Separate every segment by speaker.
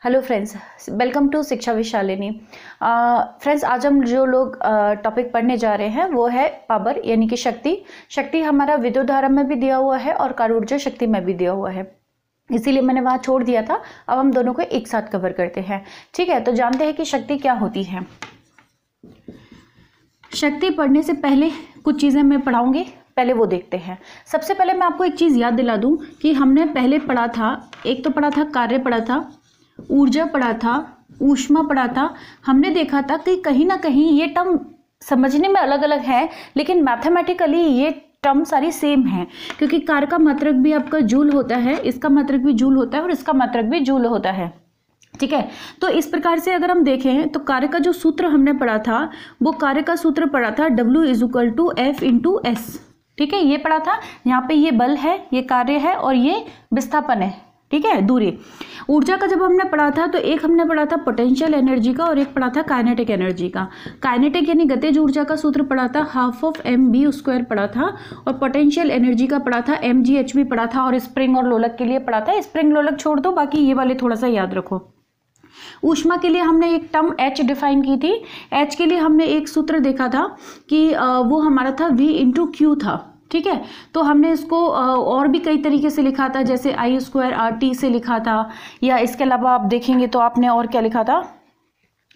Speaker 1: Hello friends, welcome to शिक्षा विशालिनी। Friends, आज हम जो लोग टॉपिक पढ़ने जा रहे हैं वो है पावर यानी कि शक्ति। शक्ति हमारा विद्युत धारा में भी दिया हुआ है और कार्य ऊर्जा शक्ति में भी दिया हुआ है, इसीलिए मैंने वहाँ छोड़ दिया था। अब हम दोनों को एक साथ कवर करते हैं। ठीक है, तो जानते हैं कि शक्ति क्या होती है। शक्ति पढ़ने से पहले कुछ चीज़ें मैं पढ़ाऊंगी, पहले वो देखते हैं। सबसे पहले मैं आपको एक चीज़ याद दिला दूं कि हमने पहले पढ़ा था, एक तो पढ़ा था कार्य, पढ़ा था ऊर्जा, पढ़ा था ऊष्मा, पढ़ा था। हमने देखा था कि कहीं ना कहीं ये टर्म समझने में अलग अलग है, लेकिन मैथमेटिकली ये टर्म सारी सेम है, क्योंकि कार्य का मात्रक भी आपका जूल होता है, इसका मात्रक भी जूल होता है और इसका मात्रक भी जूल होता है। ठीक है, तो इस प्रकार से अगर हम देखें तो कार्य का जो सूत्र हमने पढ़ा था वो कार्य का सूत्र पढ़ा था W = F × S। ठीक है, ये पढ़ा था। यहाँ पे ये बल है, ये कार्य है और ये विस्थापन है। ठीक है, दूरी। ऊर्जा का जब हमने पढ़ा था तो एक हमने पढ़ा था पोटेंशियल एनर्जी का और एक पढ़ा था काइनेटिक एनर्जी का। काइनेटिक यानी गतिज ऊर्जा का सूत्र पढ़ा था ½mv² पढ़ा था, और पोटेंशियल एनर्जी का पढ़ा था mgh पढ़ा था, और स्प्रिंग और लोलक के लिए पढ़ा था। स्प्रिंग लोलक छोड़ दो, बाकी ये वाले थोड़ा सा याद रखो। ऊष्मा के लिए हमने एक टर्म H डिफाइन की थी। H के लिए हमने एक सूत्र देखा था कि वो हमारा था V × Q था। ठीक है, तो हमने इसको और भी कई तरीके से लिखा था, जैसे I² RT से लिखा था, या इसके अलावा आप देखेंगे तो आपने और क्या लिखा था,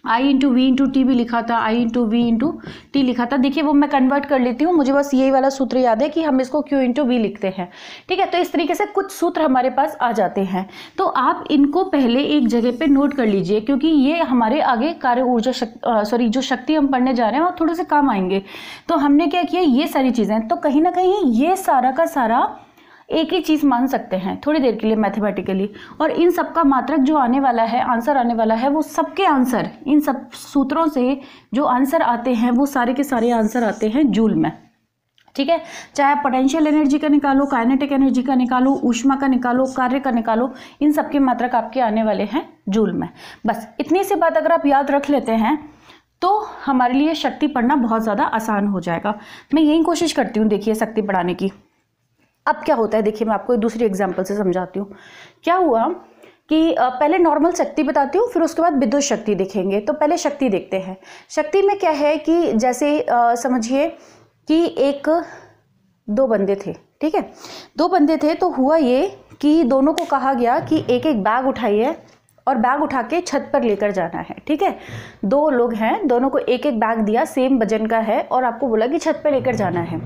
Speaker 1: I × V × T भी लिखा था, I × V × T लिखा था। देखिए वो मैं कन्वर्ट कर लेती हूँ, मुझे बस यही वाला सूत्र याद है कि हम इसको Q × V लिखते हैं। ठीक है, तो इस तरीके से कुछ सूत्र हमारे पास आ जाते हैं, तो आप इनको पहले एक जगह पे नोट कर लीजिए, क्योंकि ये हमारे आगे कार्य ऊर्जा जो शक्ति हम पढ़ने जा रहे हैं वो थोड़े से काम आएंगे। तो हमने क्या किया, ये सारी चीज़ें, तो कहीं ना कहीं ये सारा का सारा एक ही चीज़ मान सकते हैं थोड़ी देर के लिए मैथमेटिकली, और इन सब का मात्रक जो आने वाला है, आंसर आने वाला है, वो सबके आंसर इन सब सूत्रों से जो आंसर आते हैं वो सारे के सारे आंसर आते हैं जूल में। ठीक है, चाहे पोटेंशियल एनर्जी का निकालो, काइनेटिक एनर्जी का निकालो, ऊष्मा का निकालो, कार्य का निकालो, इन सब के मात्रक आपके आने वाले हैं जूल में। बस इतनी सी बात अगर आप याद रख लेते हैं तो हमारे लिए शक्ति पढ़ना बहुत ज़्यादा आसान हो जाएगा। मैं यही कोशिश करती हूँ, देखिए, शक्ति पढ़ाने की। अब क्या होता है, देखिए मैं आपको एक दूसरी एग्जांपल से समझाती हूँ। क्या हुआ कि पहले नॉर्मल शक्ति बताती हूँ, फिर उसके बाद विद्युत शक्ति देखेंगे। तो पहले शक्ति देखते हैं। शक्ति में क्या है कि जैसे समझिए कि दो बंदे थे। ठीक है, दो बंदे थे, तो हुआ ये कि दोनों को कहा गया कि एक एक बैग उठाइए और बैग उठा के छत पर लेकर जाना है। ठीक है, दो लोग हैं, दोनों को एक एक बैग दिया, सेम वजन का है, और आपको बोला कि छत पर लेकर जाना है।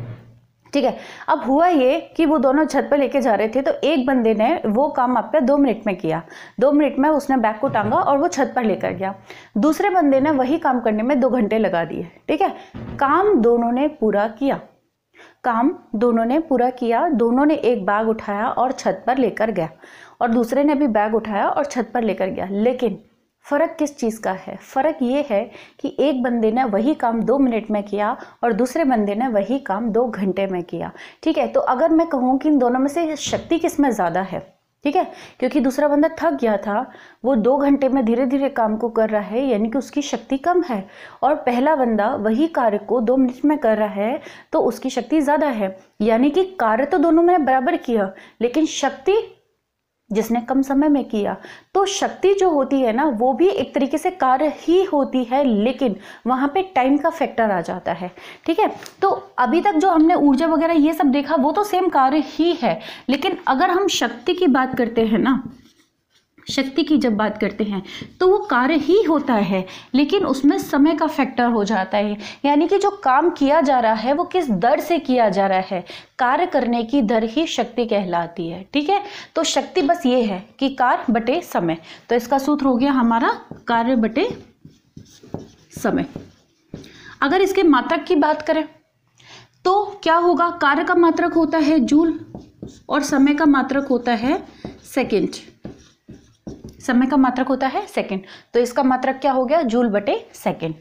Speaker 1: ठीक है, अब हुआ ये कि वो दोनों छत पर लेके जा रहे थे, तो एक बंदे ने वो काम आपका 2 मिनट में किया। 2 मिनट में उसने बैग को टांगा और वो छत पर लेकर गया। दूसरे बंदे ने वही काम करने में 2 घंटे लगा दिए। ठीक है, काम दोनों ने पूरा किया, दोनों ने एक बैग उठाया और छत पर लेकर गया, और दूसरे ने भी बैग उठाया और छत पर लेकर गया। लेकिन फ़र्क किस चीज़ का है? फ़र्क ये है कि एक बंदे ने वही काम 2 मिनट में किया और दूसरे बंदे ने वही काम 2 घंटे में किया। ठीक है, तो अगर मैं कहूँ कि इन दोनों में से शक्ति किस में ज़्यादा है, ठीक है, क्योंकि दूसरा बंदा थक गया था, वो 2 घंटे में धीरे धीरे काम को कर रहा है, यानी कि उसकी शक्ति कम है, और पहला बंदा वही कार्य को 2 मिनट में कर रहा है, तो उसकी शक्ति ज़्यादा है। यानी कि कार्य तो दोनों ने बराबर किया, लेकिन शक्ति जिसने कम समय में किया। तो शक्ति जो होती है ना, वो भी एक तरीके से कार्य ही होती है, लेकिन वहाँ पे टाइम का फैक्टर आ जाता है। ठीक है, तो अभी तक जो हमने ऊर्जा वगैरह ये सब देखा वो तो सेम कार्य ही है, लेकिन अगर हम शक्ति की बात करते हैं ना, शक्ति की जब बात करते हैं तो वो कार्य ही होता है, लेकिन उसमें समय का फैक्टर हो जाता है। यानी कि जो काम किया जा रहा है वो किस दर से किया जा रहा है, कार्य करने की दर ही शक्ति कहलाती है। ठीक है, तो शक्ति बस ये है कि कार्य बटे समय। तो इसका सूत्र हो गया हमारा कार्य बटे समय। अगर इसके मात्रक की बात करें तो क्या होगा, कार्य का मात्रक होता है जूल और समय का मात्रक होता है सेकेंड। समय का मात्रक होता है सेकंड, तो इसका मात्रक क्या हो गया, जूल बटे सेकंड।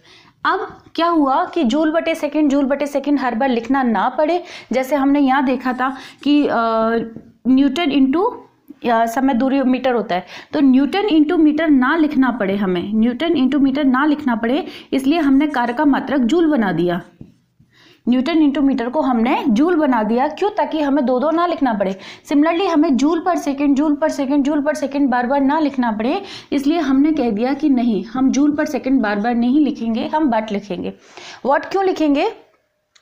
Speaker 1: अब क्या हुआ कि जूल बटे सेकंड हर बार लिखना ना पड़े। जैसे हमने यहाँ देखा था कि न्यूटन इंटू समय दूरी मीटर होता है, तो न्यूटन इंटू मीटर ना लिखना पड़े, हमें न्यूटन इंटू मीटर ना लिखना पड़े, इसलिए हमने कार्य का मात्रक जूल बना दिया। न्यूटन इंटू मीटर को हमने जूल बना दिया। क्यों? ताकि हमें दो दो ना लिखना पड़े। सिमिलरली हमें joule per second, joule per second, joule per second बार बार ना लिखना पड़े, इसलिए हमने कह दिया कि नहीं, हम जूल पर सेकेंड बार बार नहीं लिखेंगे, हम वाट लिखेंगे। वाट क्यों लिखेंगे?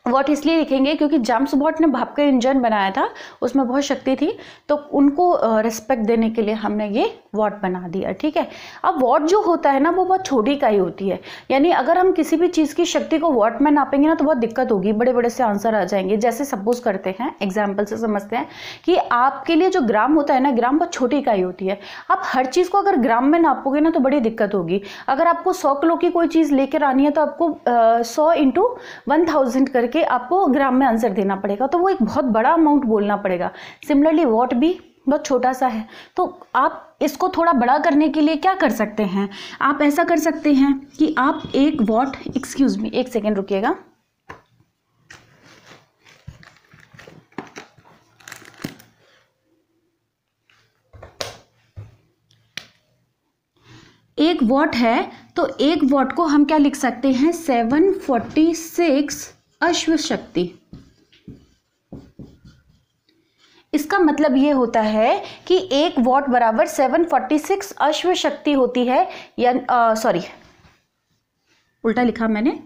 Speaker 1: वॉट इसलिए लिखेंगे क्योंकि जेम्स वॉट ने भाप का इंजन बनाया था, उसमें बहुत शक्ति थी, तो उनको रिस्पेक्ट देने के लिए हमने ये वॉट बना दिया। ठीक है। अब वॉट जो होता है ना वो बहुत छोटी इकाई होती है, यानी अगर हम किसी भी चीज़ की शक्ति को वॉट में नापेंगे ना तो बहुत दिक्कत होगी, बड़े बड़े से आंसर आ जाएंगे। जैसे सपोज करते हैं, एग्जाम्पल से समझते हैं कि आपके लिए जो ग्राम होता है ना, ग्राम बहुत छोटी इकाई होती है। आप हर चीज़ को अगर ग्राम में नापोगे ना तो बड़ी दिक्कत होगी। अगर आपको 100 किलो की कोई चीज़ लेकर आनी है तो आपको 100 × 1000 करके आपको ग्राम में आंसर देना पड़ेगा, तो वो एक बहुत बड़ा अमाउंट बोलना पड़ेगा। सिमिलरली वॉट भी बहुत छोटा सा है, तो आप इसको थोड़ा बड़ा करने के लिए क्या कर सकते हैं? आप ऐसा कर सकते हैं कि आप एक वॉट, एक्सक्यूज मी, एक सेकेंड रुकिएगा, एक वॉट है तो एक वॉट को हम क्या लिख सकते हैं? 746 अश्व शक्ति। इसका मतलब ये होता है कि एक वॉट बराबर 746 अश्व शक्ति होती है, या सॉरी उल्टा लिखा मैंने,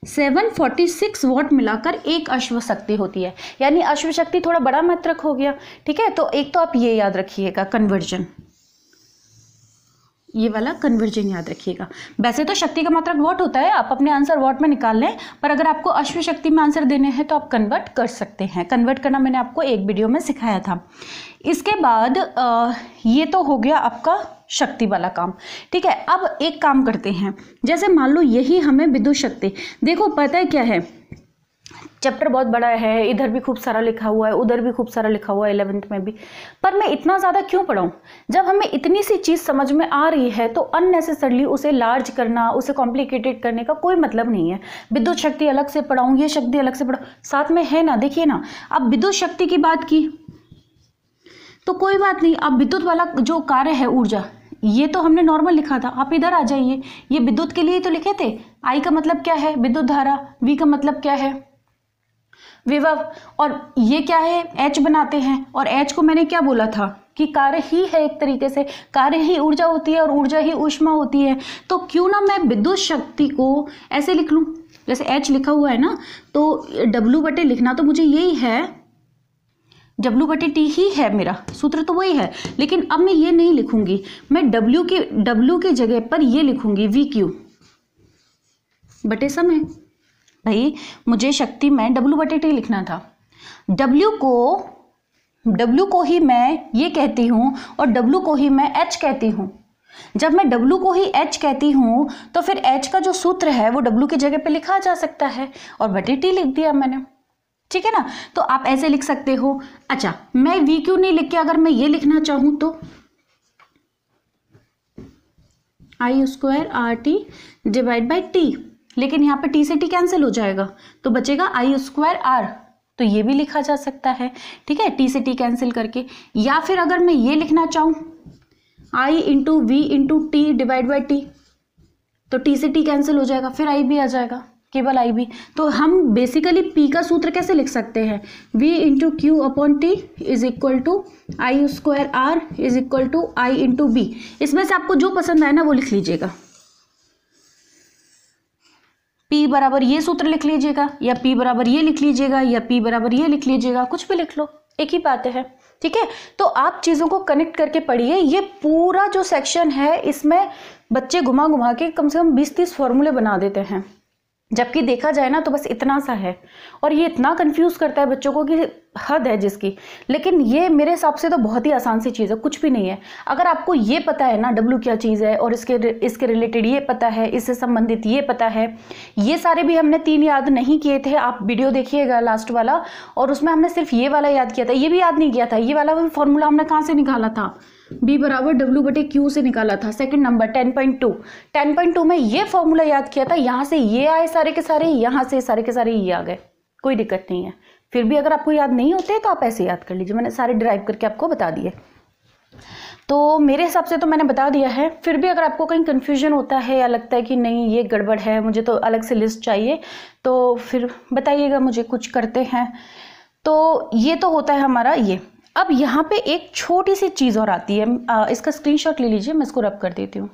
Speaker 1: 746 वॉट मिलाकर एक अश्व शक्ति होती है, यानी अश्व शक्ति थोड़ा बड़ा मात्रक हो गया। ठीक है, तो एक तो आप ये याद रखिएगा कन्वर्जन, ये वाला कन्वर्जन याद रखिएगा। वैसे तो शक्ति का मात्रक वॉट होता है, आप अपने आंसर वॉट में निकाल लें, पर अगर आपको अश्व शक्ति में आंसर देने हैं तो आप कन्वर्ट कर सकते हैं। कन्वर्ट करना मैंने आपको एक वीडियो में सिखाया था। इसके बाद ये तो हो गया आपका शक्ति वाला काम। ठीक है, अब एक काम करते हैं, जैसे मान लो यही हमें विद्युत शक्ति, देखो पता है क्या है, चैप्टर बहुत बड़ा है, इधर भी खूब सारा लिखा हुआ है, उधर भी खूब सारा लिखा हुआ है, 11th में भी, पर मैं इतना ज़्यादा क्यों पढ़ाऊँ? जब हमें इतनी सी चीज़ समझ में आ रही है तो अननेसेसरली उसे लार्ज करना, उसे कॉम्प्लिकेटेड करने का कोई मतलब नहीं है। विद्युत शक्ति अलग से पढ़ाऊँ, ये शक्ति अलग से पढ़ाऊँ, साथ में है ना। देखिए ना, अब विद्युत शक्ति की बात की तो कोई बात नहीं, अब विद्युत वाला जो कार्य है ऊर्जा, ये तो हमने नॉर्मल लिखा था, आप इधर आ जाइए, ये विद्युत के लिए तो लिखे थे। I का मतलब क्या है? विद्युत धारा। V का मतलब क्या है? विभव। और ये क्या है? H बनाते हैं, और H को मैंने क्या बोला था कि कार्य ही है, एक तरीके से कार्य ही ऊर्जा होती है और ऊर्जा ही ऊष्मा होती है। तो क्यों ना मैं विद्युत शक्ति को ऐसे लिख लूं, जैसे H लिखा हुआ है ना, तो W/T लिखना तो मुझे यही है, W/T ही है, मेरा सूत्र तो वही है, लेकिन अब मैं ये नहीं लिखूंगी, मैं W की जगह पर ये लिखूंगी VQ बटे समय। भाई मुझे शक्ति में W/T लिखना था, W को ही मैं ये कहती हूँ और W को ही मैं H कहती हूँ। जब मैं W को ही H कहती हूँ तो फिर H का जो सूत्र है वो W की जगह पे लिखा जा सकता है, और बटे T लिख दिया मैंने। ठीक है ना, तो आप ऐसे लिख सकते हो। अच्छा, मैं VQ नहीं लिख के अगर मैं ये लिखना चाहूँ तो I² RT divide by T, लेकिन यहाँ पे T से T कैंसिल हो जाएगा तो बचेगा I² R, तो ये भी लिखा जा सकता है। ठीक है, T से T कैंसिल करके। या फिर अगर मैं ये लिखना चाहूँ I × V × T divide by T, तो T से T कैंसिल हो जाएगा, फिर I भी आ जाएगा, केवल I भी। तो हम बेसिकली P का सूत्र कैसे लिख सकते हैं? V × Q/T is equal to I² R is equal to I × B। इसमें से आपको जो पसंद आए ना वो लिख लीजिएगा। P बराबर ये सूत्र लिख लीजिएगा, या P बराबर ये लिख लीजिएगा, या P बराबर ये लिख लीजिएगा, कुछ भी लिख लो, एक ही बात है। ठीक है, तो आप चीज़ों को कनेक्ट करके पढ़िए। ये पूरा जो सेक्शन है इसमें बच्चे घुमा घुमा के कम से कम 20-30 फॉर्मूले बना देते हैं, जबकि देखा जाए ना तो बस इतना सा है, और ये इतना कंफ्यूज करता है बच्चों को कि हद है जिसकी। लेकिन ये मेरे हिसाब से तो बहुत ही आसान सी चीज़ है, कुछ भी नहीं है। अगर आपको ये पता है ना W क्या चीज़ है, और इसके रिलेटेड ये पता है, इससे संबंधित ये पता है, ये सारे भी हमने 3 याद नहीं किए थे, आप वीडियो देखिएगा लास्ट वाला, और उसमें हमने सिर्फ ये वाला याद किया था, ये भी याद नहीं किया था। ये वाला भी फॉर्मूला हमने कहाँ से निकाला था? B बराबर W/Q से निकाला था, सेकंड नंबर 10.2 में ये फॉर्मूला याद किया था। यहाँ से ये आए सारे के सारे, यहाँ से सारे के सारे ये आ गए, कोई दिक्कत नहीं है। फिर भी अगर आपको याद नहीं होते तो आप ऐसे याद कर लीजिए, मैंने सारे ड्राइव करके आपको बता दिए। तो मेरे हिसाब से तो मैंने बता दिया है। फिर भी अगर आपको कहीं कन्फ्यूजन होता है या लगता है कि नहीं ये गड़बड़ है, मुझे तो अलग से लिस्ट चाहिए, तो फिर बताइएगा मुझे, कुछ करते हैं। तो ये तो होता है हमारा ये। अब यहाँ पे एक छोटी सी चीज़ और आती है, इसका स्क्रीनशॉट ले लीजिए, मैं इसको रब कर देती हूँ।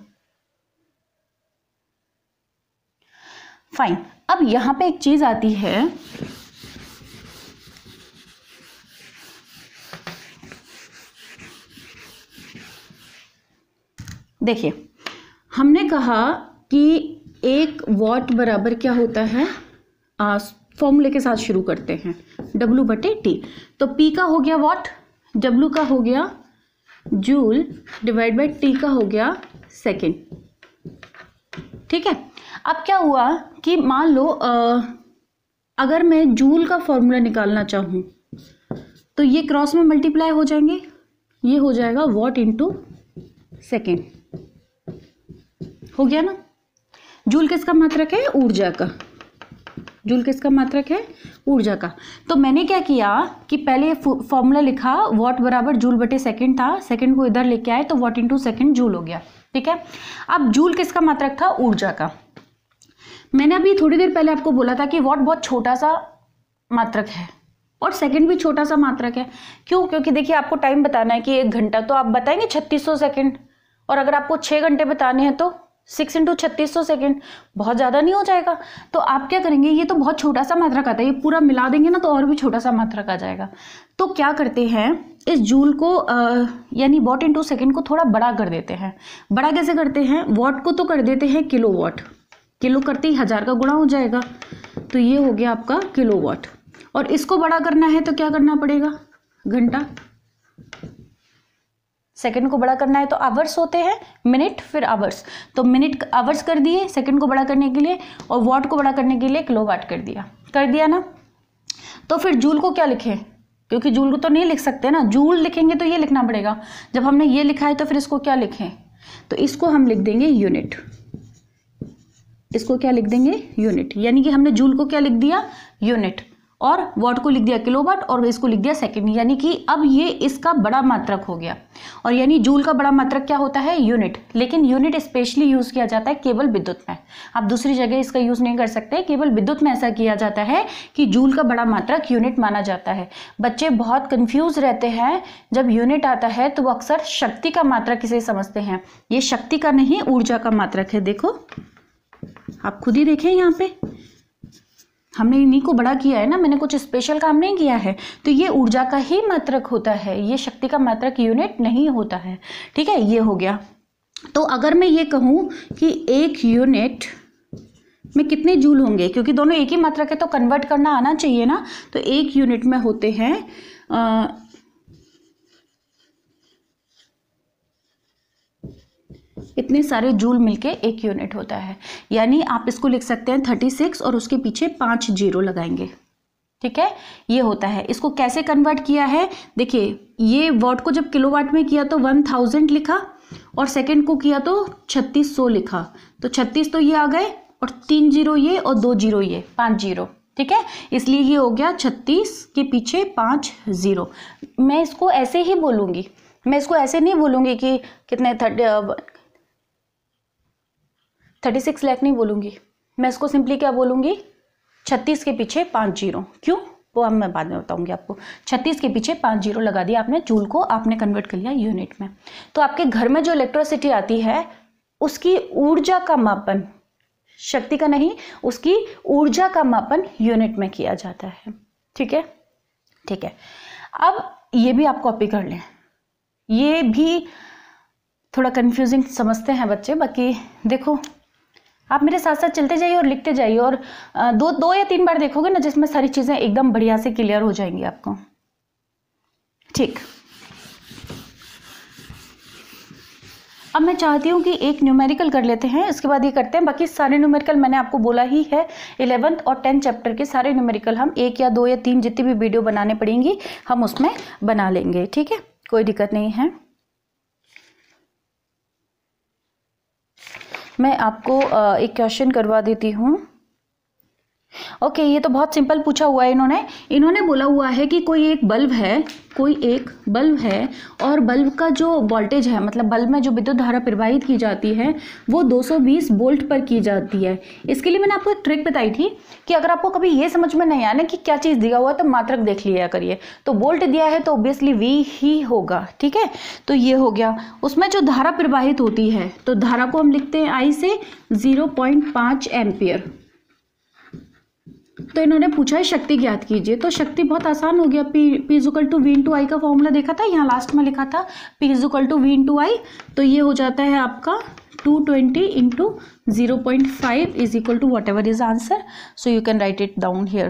Speaker 1: फाइन। अब यहाँ पे एक चीज़ आती है, देखिए हमने कहा कि 1 वॉट बराबर क्या होता है, फॉर्मूले के साथ शुरू करते हैं, W/T। तो P का हो गया वॉट, W का हो गया जूल, डिवाइड बाय T का हो गया सेकेंड। ठीक है। अब क्या हुआ कि मान लो अगर मैं जूल का फॉर्मूला निकालना चाहूँ तो ये क्रॉस में मल्टीप्लाई हो जाएंगे, ये हो जाएगा वॉट इंटू सेकेंड, हो गया ना। जूल किसका मात्रक है, ऊर्जा का। जूल किसका मात्रक है, ऊर्जा का। तो मैंने क्या किया कि पहले फॉर्मूला लिखा, वॉट बराबर जूल बटे सेकेंड था, सेकेंड को इधर लेके आए तो वॉट इंटू सेकेंड जूल हो गया। ठीक है। अब जूल किसका मात्रक था, ऊर्जा का। मैंने अभी थोड़ी देर पहले आपको बोला था कि वॉट बहुत छोटा सा मात्रक है और सेकंड भी छोटा सा मात्रक है। क्यों? क्योंकि देखिए आपको टाइम बताना है कि 1 घंटा, तो आप बताएंगे 3600 सेकंड, और अगर आपको 6 घंटे बताने हैं तो 6 × 3600 सेकेंड, बहुत ज़्यादा नहीं हो जाएगा। तो आप क्या करेंगे, ये तो बहुत छोटा सा मात्रक आता है, ये पूरा मिला देंगे ना तो और भी छोटा सा मात्रक आ जाएगा। तो क्या करते हैं, इस जूल को यानी वॉट इंटू सेकेंड को थोड़ा बड़ा कर देते हैं। बड़ा कैसे करते हैं, वॉट को तो कर देते हैं किलो वॉट, किलो करते ही 1000 का गुणा हो जाएगा, तो ये हो गया आपका किलो वॉट। और इसको बड़ा करना है तो क्या करना पड़ेगा, घंटा। सेकंड को बड़ा करना है तो आवर्स होते हैं, मिनट फिर आवर्स, तो मिनट आवर्स कर दिए सेकंड को बड़ा करने के लिए, और वॉट को बड़ा करने के लिए किलोवाट कर दिया ना। तो फिर जूल को क्या लिखें, क्योंकि जूल को तो नहीं लिख सकते ना, जूल लिखेंगे तो ये लिखना पड़ेगा। जब हमने ये लिखा है तो फिर इसको क्या लिखें, तो इसको हम लिख देंगे यूनिट। इसको क्या लिख देंगे, यूनिट। यानी कि हमने जूल को क्या लिख दिया, यूनिट, और वॉट को लिख दिया किलोवाट, और इसको लिख दिया सेकंड। यानी कि अब ये इसका बड़ा मात्रक हो गया। और यानी जूल का बड़ा मात्रक क्या होता है, यूनिट। लेकिन यूनिट स्पेशली यूज किया जाता है केवल विद्युत में, आप दूसरी जगह इसका यूज नहीं कर सकते। केवल विद्युत में ऐसा किया जाता है कि जूल का बड़ा मात्रक यूनिट माना जाता है। बच्चे बहुत कंफ्यूज रहते हैं, जब यूनिट आता है तो वो अक्सर शक्ति का मात्रक इसे समझते हैं। ये शक्ति का नहीं, ऊर्जा का मात्रक है। देखो आप खुद ही देखें, यहाँ पे हमने इन्हीं को बड़ा किया है ना, मैंने कुछ स्पेशल काम नहीं किया है। तो ये ऊर्जा का ही मात्रक होता है, ये शक्ति का मात्रक यूनिट नहीं होता है। ठीक है, ये हो गया। तो अगर मैं ये कहूँ कि 1 यूनिट में कितने जूल होंगे, क्योंकि दोनों एक ही मात्रक है तो कन्वर्ट करना आना चाहिए ना। तो 1 यूनिट में होते हैं इतने सारे जूल मिलके 1 यूनिट होता है। यानी आप इसको लिख सकते हैं 36 और उसके पीछे 5 जीरो लगाएंगे। ठीक है, ये होता है। इसको कैसे कन्वर्ट किया है, देखिए ये वॉट को जब किलोवाट में किया तो 1000 लिखा, और सेकंड को किया तो 3600 लिखा। तो 36 तो ये आ गए, और 3 जीरो ये, और 2 जीरो ये, 5 जीरो। ठीक है, इसलिए ये हो गया 36 के पीछे 5 जीरो। मैं इसको ऐसे ही बोलूँगी, मैं इसको ऐसे नहीं बोलूँगी कि कितने 36 लाख नहीं बोलूँगी, मैं इसको सिंपली क्या बोलूँगी, 36 के पीछे 5 जीरो। क्यों, वो अब मैं बाद में बताऊँगी आपको। 36 के पीछे 5 जीरो लगा दिया आपने, जूल को आपने कन्वर्ट कर लिया यूनिट में। तो आपके घर में जो इलेक्ट्रिसिटी आती है उसकी ऊर्जा का मापन, शक्ति का नहीं, उसकी ऊर्जा का मापन यूनिट में किया जाता है। ठीक है, ठीक है। अब ये भी आप कॉपी कर लें, ये भी थोड़ा कंफ्यूजिंग समझते हैं बच्चे, बाकी देखो आप मेरे साथ साथ चलते जाइए और लिखते जाइए, और 2 या 3 बार देखोगे ना, जिसमें सारी चीज़ें एकदम बढ़िया से क्लियर हो जाएंगी आपको। ठीक, अब मैं चाहती हूँ कि एक न्यूमेरिकल कर लेते हैं, इसके बाद ये करते हैं। बाकी सारे न्यूमेरिकल मैंने आपको बोला ही है, 11th और 10th चैप्टर के सारे न्यूमेरिकल हम 1 या 2 या 3 जितनी भी वीडियो बनाने पड़ेंगी हम उसमें बना लेंगे। ठीक है, कोई दिक्कत नहीं है। मैं आपको एक क्वेश्चन करवा देती हूँ, ओके, ये तो बहुत सिंपल पूछा हुआ है इन्होंने बोला हुआ है कि कोई एक बल्ब है और बल्ब का जो वोल्टेज है, मतलब बल्ब में जो विद्युत धारा प्रवाहित की जाती है वो 220 वोल्ट पर की जाती है। इसके लिए मैंने आपको एक ट्रिक बताई थी कि अगर आपको कभी ये समझ में नहीं आना कि क्या चीज़ दिया हुआ तो मात्रक देख लिया करिए। तो वोल्ट दिया है तो ऑब्वियसली V ही होगा, ठीक है। तो ये हो गया, उसमें जो धारा प्रवाहित होती है तो धारा को हम लिखते हैं I से 0.5 एम्पियर। तो इन्होंने पूछा है शक्ति ज्ञात कीजिए, तो शक्ति बहुत आसान हो गया, P equal to V into I का फॉर्मूला देखा था, यहाँ लास्ट में लिखा था P equal to V into I. तो ये हो जाता है आपका 220 into 0.5 is equal to whatever is answer, so you can write it down here.